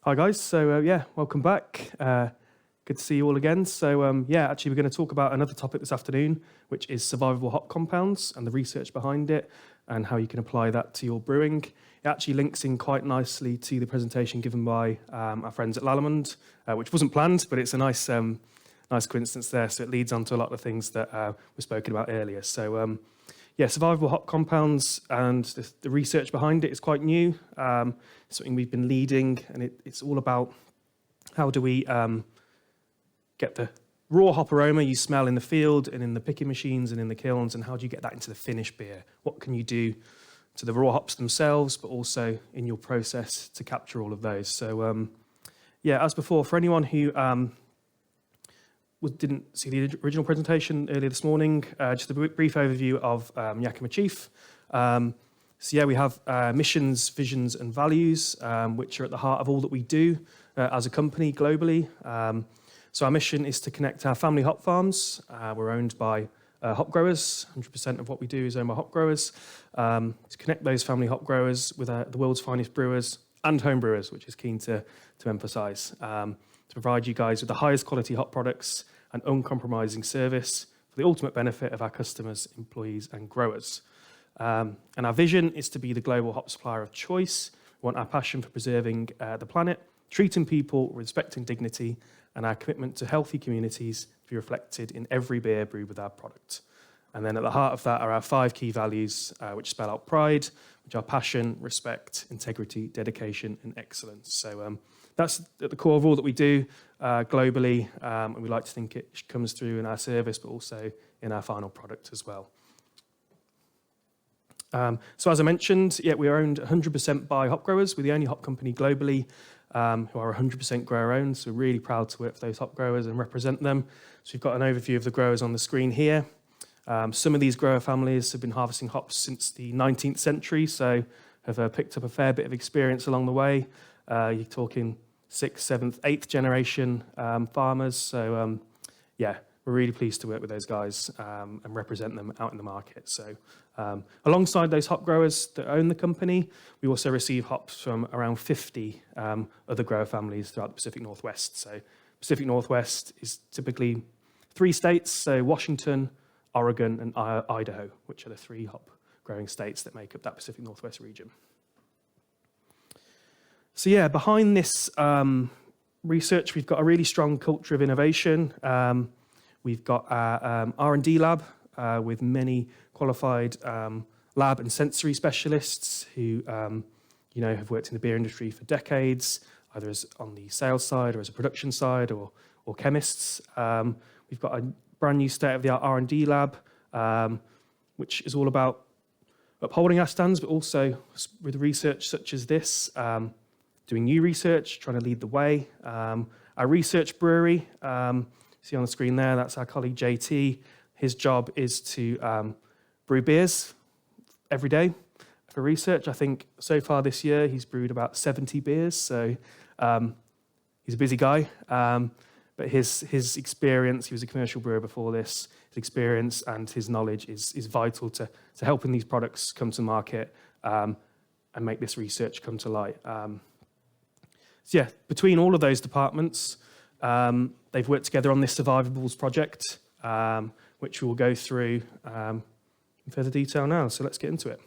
Hi guys, so welcome back. Good to see you all again. So actually we're going to talk about another topic this afternoon, which is survivable hop compounds and the research behind it and how you can apply that to your brewing. It actually links in quite nicely to the presentation given by our friends at Lallemand, which wasn't planned, but it's a nice coincidence there. So it leads on to a lot of the things that were spoken about earlier. So survivable hop compounds and the research behind it is quite new. Something we've been leading, and it's all about how do we get the raw hop aroma you smell in the field and in the picking machines and in the kilns, and how do you get that into the finished beer? What can you do to the raw hops themselves, but also in your process to capture all of those? So as before, for anyone who didn't see the original presentation earlier this morning, just a brief overview of Yakima Chief. We have missions, visions and values, which are at the heart of all that we do as a company globally. So our mission is to connect our family hop farms. We're owned by hop growers. 100% of what we do is owned by hop growers. To connect those family hop growers with the world's finest brewers and home brewers, which is keen to emphasise. To provide you guys with the highest quality hop products and uncompromising service for the ultimate benefit of our customers, employees and growers. And our vision is to be the global hop supplier of choice. We want our passion for preserving the planet, treating people, respecting dignity, and our commitment to healthy communities to be reflected in every beer brewed with our product. And then at the heart of that are our 5 key values, which spell out pride, which are passion, respect, integrity, dedication, and excellence. So that's at the core of all that we do globally, and we like to think it comes through in our service, but also in our final product as well. So as I mentioned, we are owned 100% by hop growers. We're the only hop company globally who are 100% grower-owned, so we're really proud to work for those hop growers and represent them. So we've got an overview of the growers on the screen here. Some of these grower families have been harvesting hops since the 19th century, so have picked up a fair bit of experience along the way. You're talking 6th, 7th, 8th generation farmers. So we're really pleased to work with those guys and represent them out in the market. So alongside those hop growers that own the company, we also receive hops from around 50 other grower families throughout the Pacific Northwest. So Pacific Northwest is typically 3 states, so Washington, Oregon and Idaho, which are the 3 hop growing states that make up that Pacific Northwest region. So behind this research, we've got a really strong culture of innovation. We've got our R&D lab with many qualified lab and sensory specialists who have worked in the beer industry for decades, either as on the sales side or as a production side or chemists. We've got a brand new state-of-the-art R&D lab, which is all about upholding our standards, but also with research such as this, doing new research, trying to lead the way. Our research brewery, see on the screen there, that's our colleague JT. His job is to brew beers every day for research. I think so far this year he's brewed about 70 beers, so he's a busy guy. But his experience, he was a commercial brewer before this, his experience and his knowledge is vital to helping these products come to market and make this research come to light. Between all of those departments, they've worked together on this Survivables project, which we'll go through in further detail now. So let's get into it.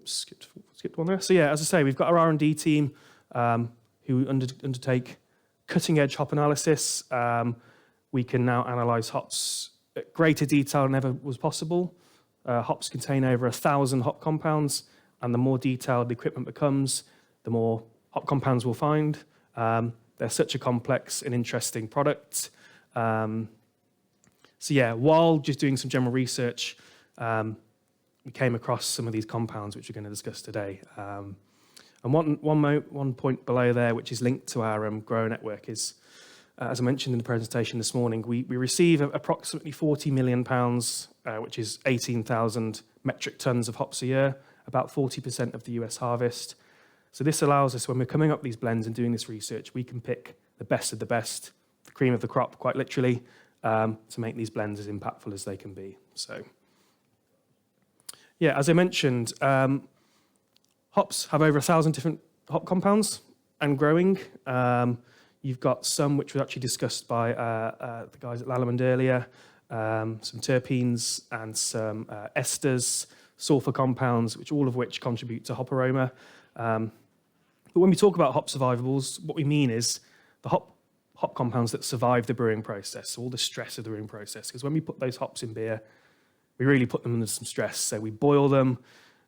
Skipped one there. So as I say, we've got our R&D team who undertake cutting-edge hop analysis. We can now analyse hops at greater detail than ever was possible. Hops contain over 1,000 hop compounds, and the more detailed the equipment becomes, the more hop compounds we'll find. They're such a complex and interesting product. While just doing some general research, we came across some of these compounds which we're going to discuss today. And one point below there, which is linked to our grower network, is, as I mentioned in the presentation this morning, we receive approximately 40 million pounds, which is 18,000 metric tons of hops a year, about 40% of the US harvest. So this allows us, when we're coming up with these blends and doing this research, we can pick the best of the best, the cream of the crop, quite literally, to make these blends as impactful as they can be. So, as I mentioned, Hops have over 1,000 different hop compounds and growing. You've got some which were actually discussed by the guys at Lallemand earlier, some terpenes and some esters, sulfur compounds, all of which contribute to hop aroma. But when we talk about hop survivables, what we mean is the hop compounds that survive the brewing process, all the stress of the brewing process. Because when we put those hops in beer, we really put them under some stress. So we boil them,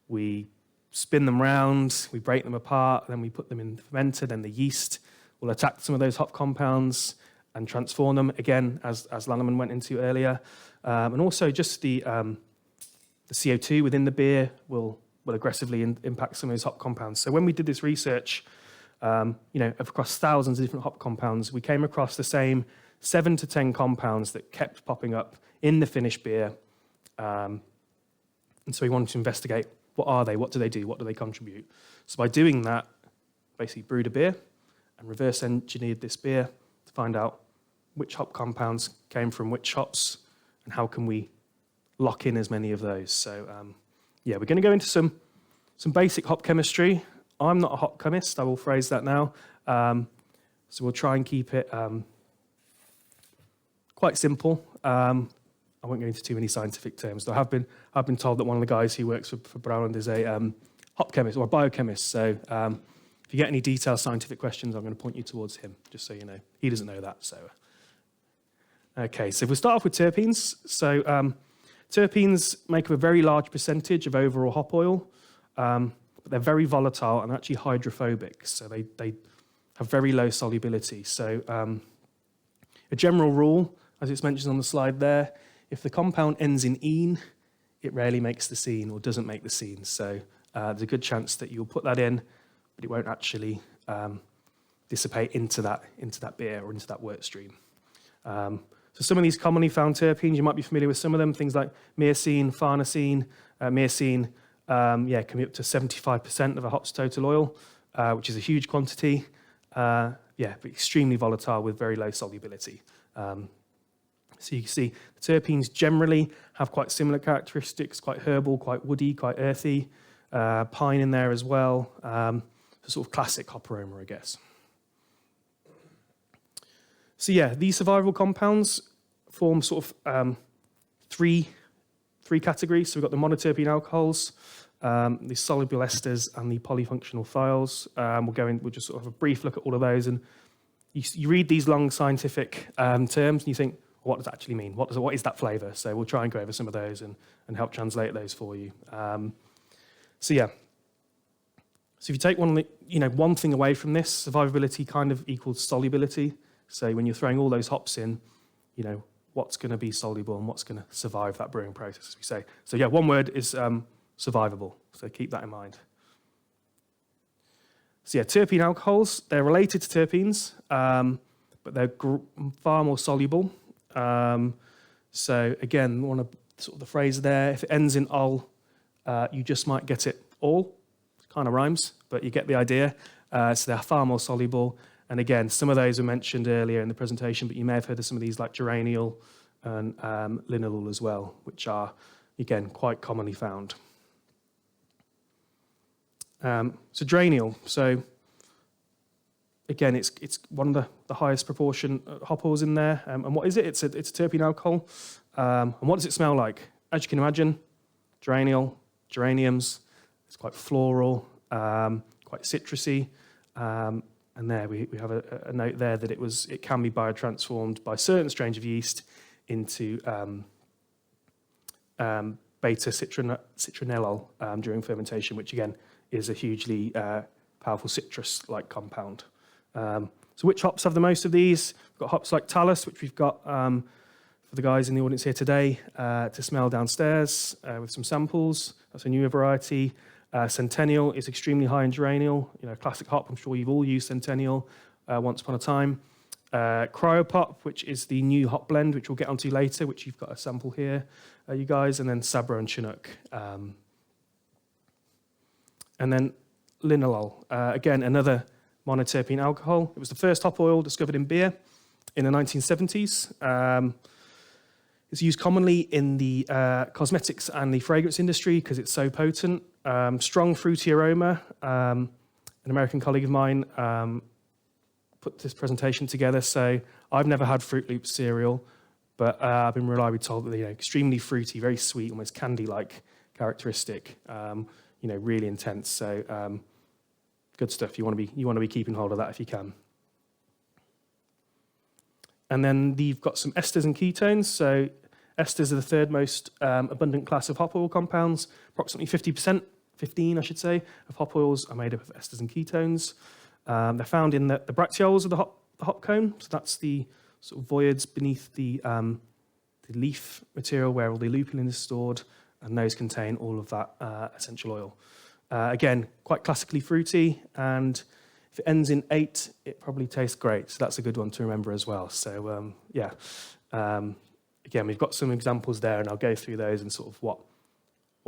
we spin them round, we break them apart, then we put them in the fermenter, then the yeast will attack some of those hop compounds and transform them, again, as Lallemand went into earlier. And also just the CO2 within the beer will aggressively impact some of those hop compounds. So when we did this research, across thousands of different hop compounds, we came across the same 7 to 10 compounds that kept popping up in the finished beer. And so we wanted to investigate, what are they, what do they do, what do they contribute? So by doing that, basically brewed a beer and reverse engineered this beer to find out which hop compounds came from which hops and how can we lock in as many of those. So we're going to go into some basic hop chemistry. I'm not a hop chemist, I will phrase that now. So we'll try and keep it quite simple. I won't go into too many scientific terms, though I've been told that one of the guys who works for Browland is a hop chemist or a biochemist. So if you get any detailed scientific questions, I'm going to point you towards him, just so you know. He doesn't know that. So, okay, so if we start off with terpenes. So terpenes make up a very large percentage of overall hop oil, but they're very volatile and actually hydrophobic. So they have very low solubility. So a general rule, as it's mentioned on the slide there, if the compound ends in "ene," it rarely makes the scene or doesn't make the scene. So there's a good chance that you'll put that in, but it won't actually dissipate into that beer or into that work stream. So some of these commonly found terpenes, you might be familiar with some of them, things like myrcene, farnesene. Myrcene can be up to 75% of a hop's total oil, which is a huge quantity. But extremely volatile with very low solubility. So you can see the terpenes generally have quite similar characteristics, quite herbal, quite woody, quite earthy, pine in there as well. Sort of classic hop aroma, I guess. So these survivable compounds form sort of three categories. So we've got the monoterpene alcohols, the soluble esters, and the polyfunctional thiols. We'll just sort of have a brief look at all of those, and you read these long scientific terms, and you think, what does that actually mean? What is that flavour? So we'll try and go over some of those and help translate those for you. So if you take one thing away from this, survivability kind of equals solubility. So when you're throwing all those hops in, what's going to be soluble and what's going to survive that brewing process, as we say. So one word is survivable. So keep that in mind. So terpene alcohols, they're related to terpenes, but they're far more soluble. So again, one of sort of the phrase there, if it ends in "ol," you just might get it all. Kind of rhymes, but you get the idea. So they're far more soluble. And again, some of those were mentioned earlier in the presentation, but you may have heard of some of these like geraniol and linalool as well, which are, again, quite commonly found. So geraniol. So again, it's one of the highest proportion hop oils in there. And what is it? It's a terpene alcohol. And what does it smell like? As you can imagine, geraniol, geraniums. It's quite floral, quite citrusy. And there we have a note there that it can be biotransformed by certain strains of yeast into beta-citronellol during fermentation, which again is a hugely powerful citrus-like compound. So which hops have the most of these? We've got hops like Talus, which we've got for the guys in the audience here today to smell downstairs with some samples. That's a newer variety. Centennial is extremely high in geraniol, classic hop. I'm sure you've all used Centennial once upon a time. Cryopop, which is the new hop blend, which we'll get onto later, which you've got a sample here, you guys, and then Sabro and Chinook. And then linalool, again, another monoterpene alcohol. It was the first hop oil discovered in beer in the 1970s. It's used commonly in the cosmetics and the fragrance industry because it's so potent. Strong fruity aroma. An American colleague of mine put this presentation together. So I've never had Fruit Loops cereal, but I've been reliably told that they're extremely fruity, very sweet, almost candy-like characteristic. Really intense. So good stuff. You want to be keeping hold of that if you can. And then you've got some esters and ketones. So esters are the third most abundant class of hop oil compounds. Approximately 50%, 15 I should say, of hop oils are made up of esters and ketones. They're found in the bracteoles of the hop cone. So that's the sort of voids beneath the leaf material where all the lupulin is stored, and those contain all of that essential oil. Again, quite classically fruity, and if it ends in 8, it probably tastes great. So that's a good one to remember as well. So again, we've got some examples there, and I'll go through those and sort of what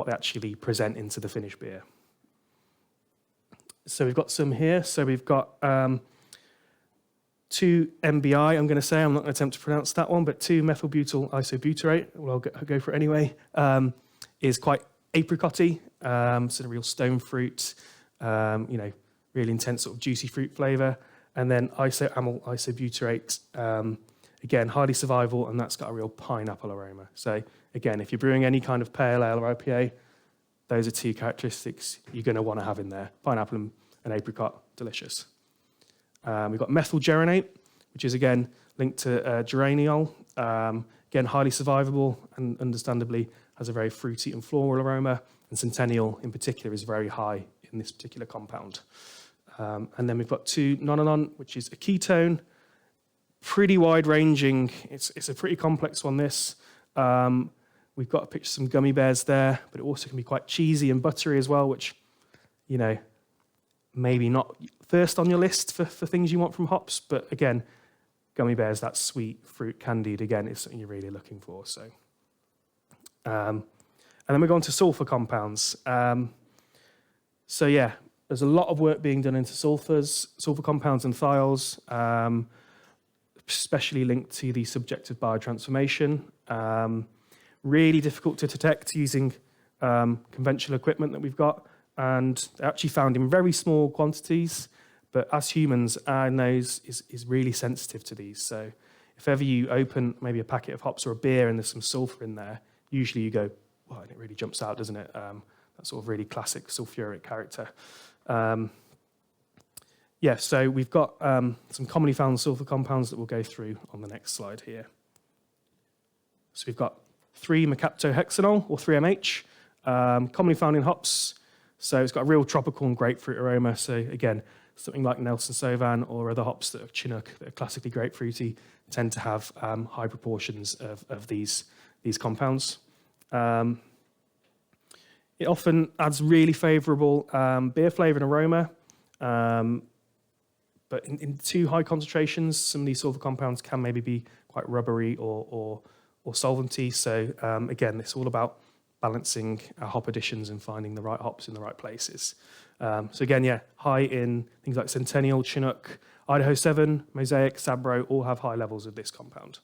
they actually present into the finished beer. So we've got some here. So we've got 2-MBI, I'm going to say. I'm not going to attempt to pronounce that one, but 2-methylbutyl isobutyrate, well, I'll go for it anyway, is quite apricot-y, sort of real stone fruit, really intense sort of juicy fruit flavour. And then isoamyl isobutyrate, again, highly survivable, and that's got a real pineapple aroma. So again, if you're brewing any kind of pale ale or IPA, those are 2 characteristics you're going to want to have in there. Pineapple and apricot, delicious. We've got methyl geranate, which is again linked to geraniol. Again, highly survivable and understandably has a very fruity and floral aroma. And Centennial in particular is very high in this particular compound. And then we've got 2-nonanon, which is a ketone. Pretty wide-ranging. It's a pretty complex one, this. We've got a picture of some gummy bears there, but it also can be quite cheesy and buttery as well, which, maybe not first on your list for things you want from hops. But again, gummy bears, that sweet fruit candied, again, is something you're really looking for. So, and then we go on to sulfur compounds. So yeah, there's a lot of work being done into sulfur compounds and thiols, especially linked to the subjective biotransformation. Really difficult to detect using conventional equipment that we've got, and they're actually found in very small quantities, but as humans, our nose is really sensitive to these. So if ever you open maybe a packet of hops or a beer and there's some sulfur in there, usually you go, wow, and it really jumps out, doesn't it? That sort of really classic sulfuric character. So we've got some commonly found sulfur compounds that we'll go through on the next slide here. So we've got 3-mercaptohexanol, or 3-MH, commonly found in hops. So it's got a real tropical and grapefruit aroma. So again, something like Nelson Sauvin or other hops that are Chinook, that are classically grapefruity, tend to have high proportions of these compounds. It often adds really favourable beer flavour and aroma. But in too high concentrations, some of these sulfur compounds can maybe be quite rubbery or solventy. So again, it's all about balancing hop additions and finding the right hops in the right places. So again, high in things like Centennial, Chinook, Idaho 7, Mosaic, Sabro, all have high levels of this compound.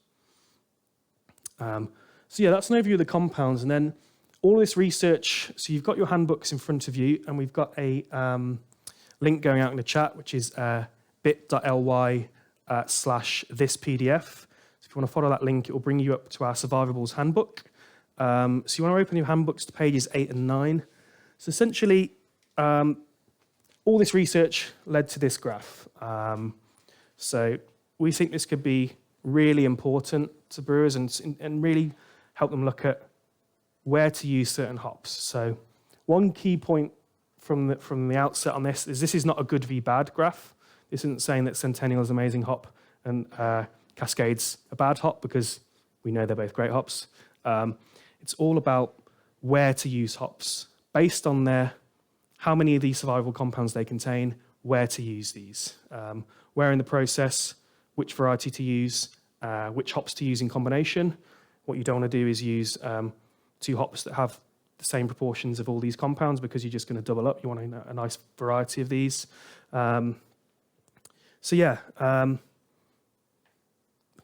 That's an overview of the compounds. And then all this research, so you've got your handbooks in front of you, and we've got a link going out in the chat, which is bit.ly/thispdf. So if you want to follow that link, it will bring you up to our Survivables handbook. So you want to open your handbooks to pages 8 and 9. So essentially, all this research led to this graph. So we think this could be really important to brewers and really help them look at where to use certain hops. So one key point from the outset on this is not a good v bad graph. This isn't saying that Centennial is an amazing hop and Cascade's a bad hop, because we know they're both great hops. It's all about where to use hops based on how many of these survivable compounds they contain, where to use these, where in the process, which variety to use, which hops to use in combination. What you don't want to do is use 2 hops that have the same proportions of all these compounds, because you're just going to double up. You want a nice variety of these.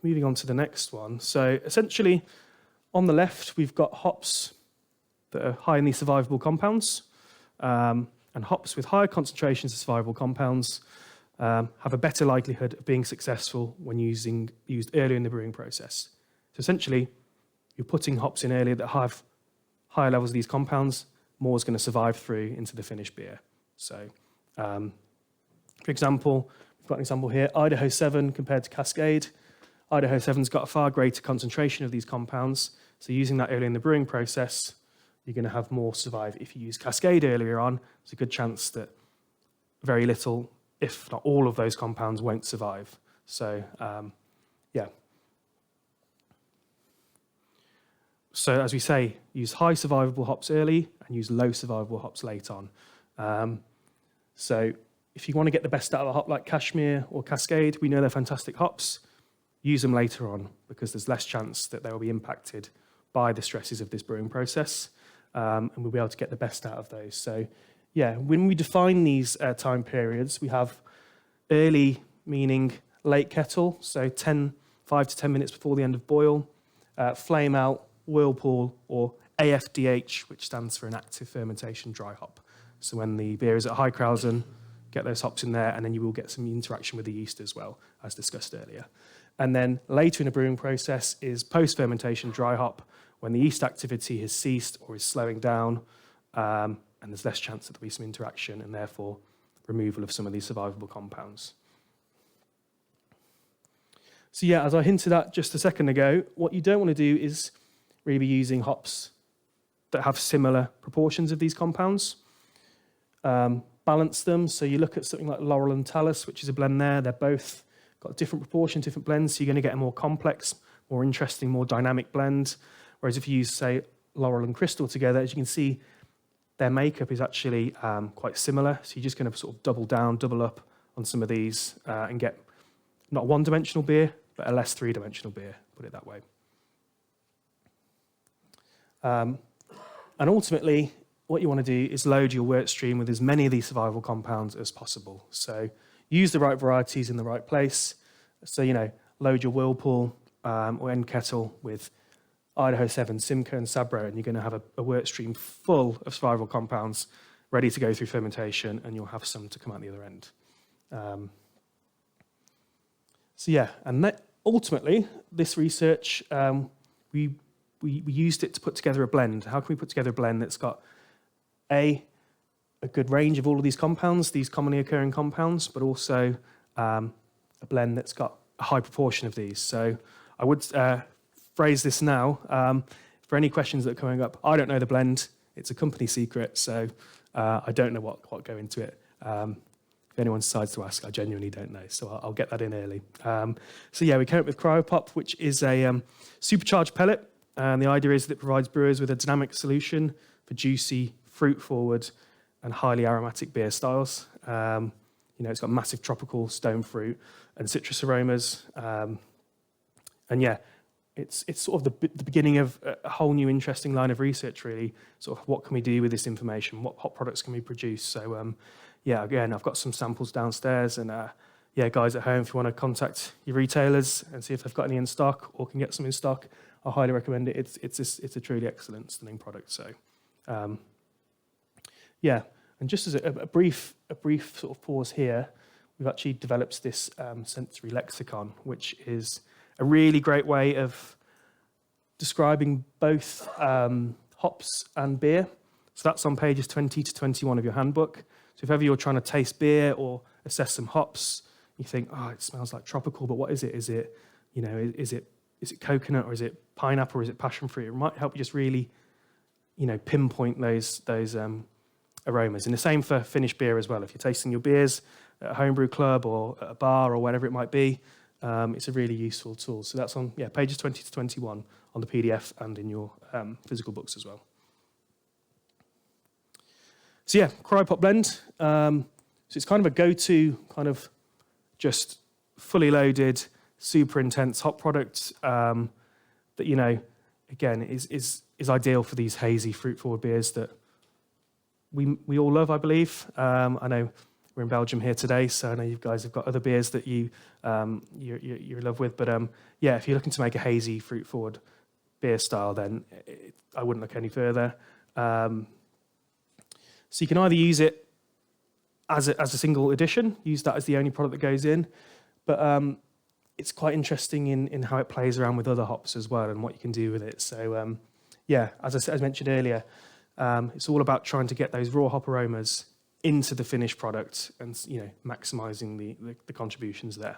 Moving on to the next one. So essentially, On the left, we've got hops that are high in these survivable compounds, and hops with higher concentrations of survivable compounds have a better likelihood of being successful when used earlier in the brewing process. So essentially, you're putting hops in earlier that have higher levels of these compounds, more is going to survive through into the finished beer. So, for example, we've got an example here, Idaho 7 compared to Cascade. Idaho 7's got a far greater concentration of these compounds, so using that early in the brewing process, you're going to have more survive. If you use Cascade earlier on, there's a good chance that very little, if not all of those compounds won't survive. So, yeah. So as we say, use high survivable hops early and use low survivable hops late on. So if you want to get the best out of a hop like Cashmere or Cascade, we know they're fantastic hops. Use them later on because there's less chance that they will be impacted by the stresses of this brewing process, and we'll be able to get the best out of those. So yeah, when we define these time periods, we have early, meaning late kettle, so 5 to 10 minutes before the end of boil, flame out, whirlpool, or AFDH, which stands for an active fermentation dry hop. So when the beer is at high Krausen, get those hops in there, and then you will get some interaction with the yeast as well, as discussed earlier. And then later in the brewing process is post-fermentation dry hop, when the yeast activity has ceased or is slowing down, and there's less chance that there'll be some interaction, and therefore removal of some of these survivable compounds. So yeah, as I hinted at just a second ago, what you don't want to do is really be using hops that have similar proportions of these compounds. Balance them, so you look at something like Laurel and Talus, which is a blend there. They're both got different proportions, different blends, so you're going to get a more complex, more interesting, more dynamic blend. Whereas if you use, say, Laurel and Crystal together, as you can see, their makeup is actually quite similar. So you're just going to sort of double down, double up on some of these and get not a one-dimensional beer, but a less three-dimensional beer, put it that way. And ultimately, what you want to do is load your wort stream with as many of these survivable compounds as possible. So use the right varieties in the right place. So, load your whirlpool or end kettle with Idaho 7, Simcoe and Sabro, and you're going to have a wort stream full of survivable compounds ready to go through fermentation, and you'll have some to come out the other end. So yeah, and ultimately, this research, we used it to put together a blend. How can we put together a blend that's got a good range of all of these compounds, these commonly occurring compounds, but also a blend that's got a high proportion of these. So I would phrase this now. For any questions that are coming up, I don't know the blend. It's a company secret, so I don't know what go into it. If anyone decides to ask, I genuinely don't know, so I'll get that in early. So yeah, we came up with Cryopop, which is a supercharged pellet, and the idea is that it provides brewers with a dynamic solution for juicy, fruit-forward, and highly aromatic beer styles. It's got massive tropical stone fruit and citrus aromas. And yeah, it's sort of the beginning of a whole new interesting line of research, really. Sort of what can we do with this information? What hop products can we produce? So yeah, again, I've got some samples downstairs, and yeah, guys at home, if you want to contact your retailers and see if they've got any in stock or can get some in stock, I highly recommend it. It's a truly excellent, stunning product. So yeah, and just as a brief sort of pause here, we've actually developed this sensory lexicon, which is a really great way of describing both hops and beer. So that's on pages 20 to 21 of your handbook. So if ever you're trying to taste beer or assess some hops, you think, oh, it smells like tropical, but what is it? Is it, is it coconut, or is it pineapple, or is it passion fruit? It might help you just really, pinpoint those aromas. And the same for finished beer as well. If you're tasting your beers at a homebrew club or at a bar or whatever it might be, it's a really useful tool. So that's on pages 20 to 21 on the PDF and in your physical books as well. So yeah, Cryopop blend. So it's kind of a go-to kind of just fully loaded, super intense hop product that, again, is ideal for these hazy fruit-forward beers that we all love, I believe. I know we're in Belgium here today, so I know you guys have got other beers that you're in love with. But yeah, if you're looking to make a hazy fruit-forward beer style, then I wouldn't look any further. So you can either use it as a single edition, use that as the only product that goes in, but it's quite interesting in how it plays around with other hops as well and what you can do with it. So yeah, as I mentioned earlier, it's all about trying to get those raw hop aromas into the finished product and maximising the contributions there.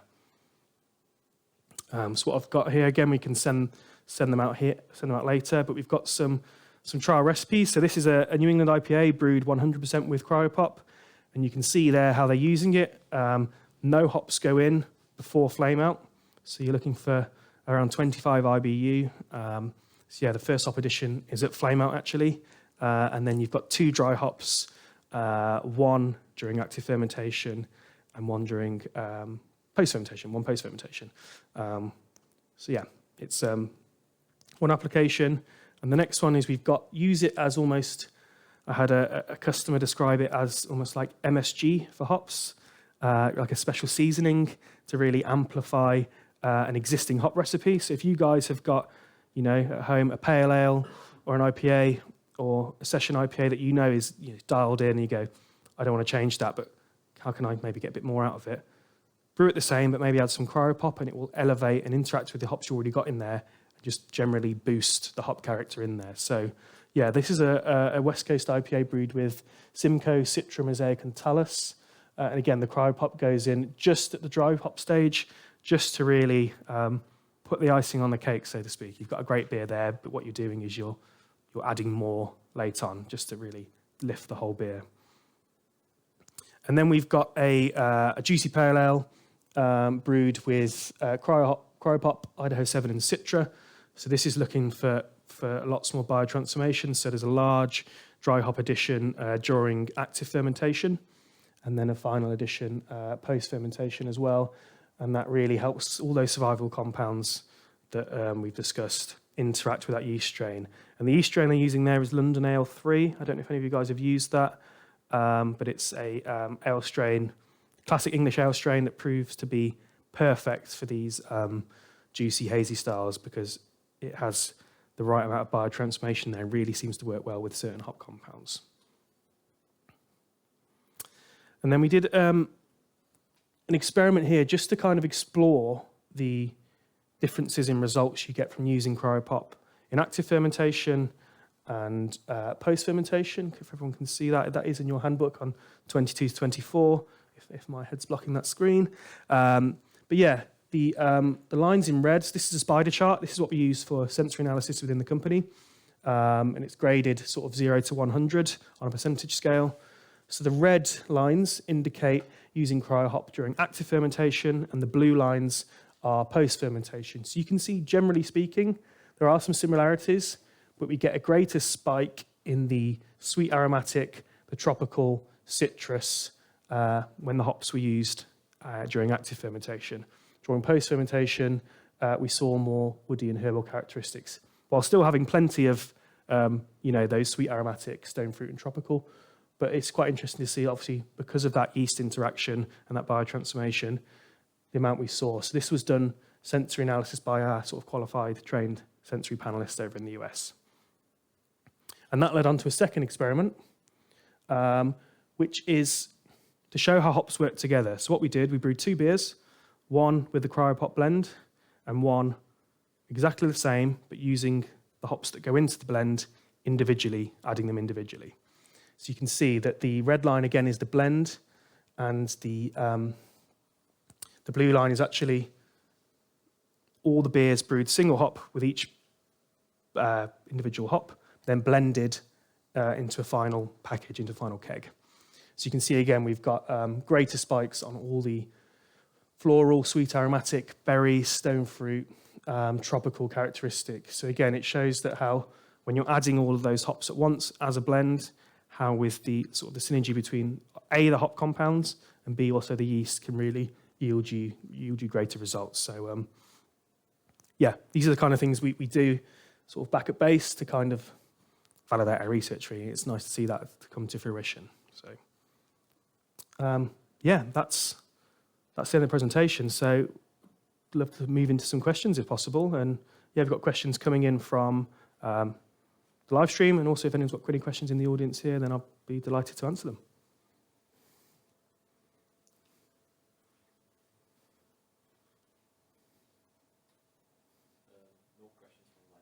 So what I've got here, again, we can send them out later, but we've got some trial recipes. So this is a New England IPA brewed 100% with cryopop, and you can see there how they're using it. No hops go in before flame out, so you're looking for around 25 IBU. So yeah, the first hop addition is at flame out actually, and then you've got 2 dry hops, one during active fermentation and one during post-fermentation, so yeah, it's one application. And the next one is we've got, use it as almost, I had a customer describe it as almost like MSG for hops, like a special seasoning to really amplify an existing hop recipe. So if you guys have got, at home a pale ale or an IPA or a session IPA that is dialed in, and you go, I don't want to change that, but how can I maybe get a bit more out of it? Brew it the same, but maybe add some cryopop, and it will elevate and interact with the hops you already got in there, and just generally boost the hop character in there. So yeah, this is a West Coast IPA brewed with Simcoe, Citra, Mosaic, and Talus. And again, the cryopop goes in just at the dry hop stage, just to really put the icing on the cake, so to speak. You've got a great beer there, but what you're doing is you're adding more late on, just to really lift the whole beer. And then we've got a juicy pale ale brewed with cryopop, Idaho 7, and Citra. So this is looking for lots more biotransformation. So there's a large dry hop addition during active fermentation, and then a final addition post-fermentation as well. And that really helps all those survivable compounds that we've discussed interact with that yeast strain. And the yeast strain they're using there is London Ale 3. I don't know if any of you guys have used that, but it's a ale strain, classic English ale strain that proves to be perfect for these juicy, hazy styles, because it has the right amount of biotransformation there and really seems to work well with certain hop compounds. And then we did an experiment here just to kind of explore the differences in results you get from using cryopop in active fermentation and post-fermentation. If everyone can see that, that is in your handbook on 22 to 24, if my head's blocking that screen. But yeah, the lines in red, this is a spider chart. This is what we use for sensory analysis within the company. And it's graded sort of 0 to 100 on a percentage scale. So the red lines indicate using cryohop during active fermentation, and the blue lines are post-fermentation. So you can see, generally speaking, there are some similarities, but we get a greater spike in the sweet aromatic, the tropical, citrus, when the hops were used during active fermentation. During post-fermentation, we saw more woody and herbal characteristics, while still having plenty of, those sweet aromatic, stone fruit and tropical. But it's quite interesting to see, obviously, because of that yeast interaction and that biotransformation, the amount we saw. So this was done sensory analysis by our sort of qualified, trained sensory panelists over in the US. And that led on to a second experiment, which is to show how hops work together. So what we did, we brewed 2 beers, one with the cryopop blend and one exactly the same, but using the hops that go into the blend individually, adding them individually. So you can see that the red line again is the blend, and the blue line is actually all the beers brewed single hop with each individual hop, then blended into a final package, into a final keg. So you can see again, we've got greater spikes on all the floral, sweet aromatic, berry, stone fruit, tropical characteristics. So again, it shows that how when you're adding all of those hops at once as a blend, how with the sort of the synergy between A, the hop compounds, and B, also the yeast can really yield you greater results. So yeah, these are the kind of things we do sort of back at base to kind of validate our research, really. It's nice to see that come to fruition. So yeah, that's the end of the presentation. So I'd love to move into some questions if possible, and we've got questions coming in from the live stream, and also if anyone's got any questions in the audience here, then I'll be delighted to answer them.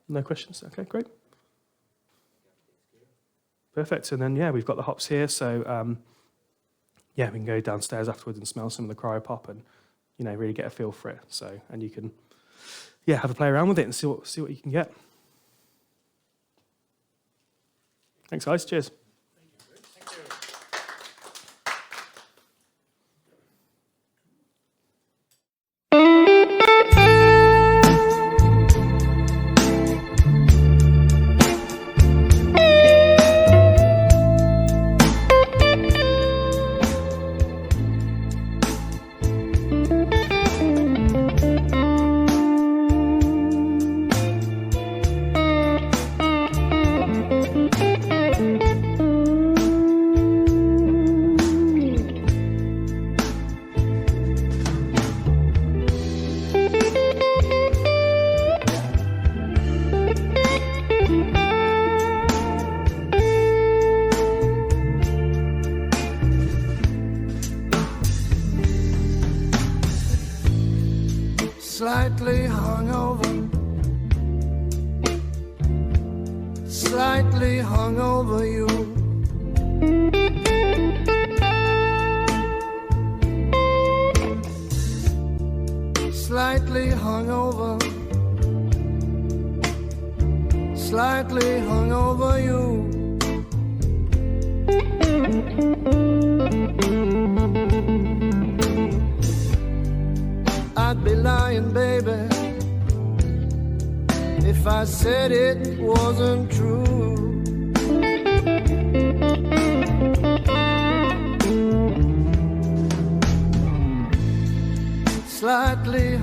No questions? Okay, great. Perfect. And then, we've got the hops here. So, we can go downstairs afterwards and smell some of the cryopop and, really get a feel for it. So, and you can, have a play around with it and see what you can get. Thanks, guys. Cheers. Slightly hungover, slightly hungover you. Slightly hungover, slightly hungover you. I'd be lying, baby, if I said it wasn't true. Slightly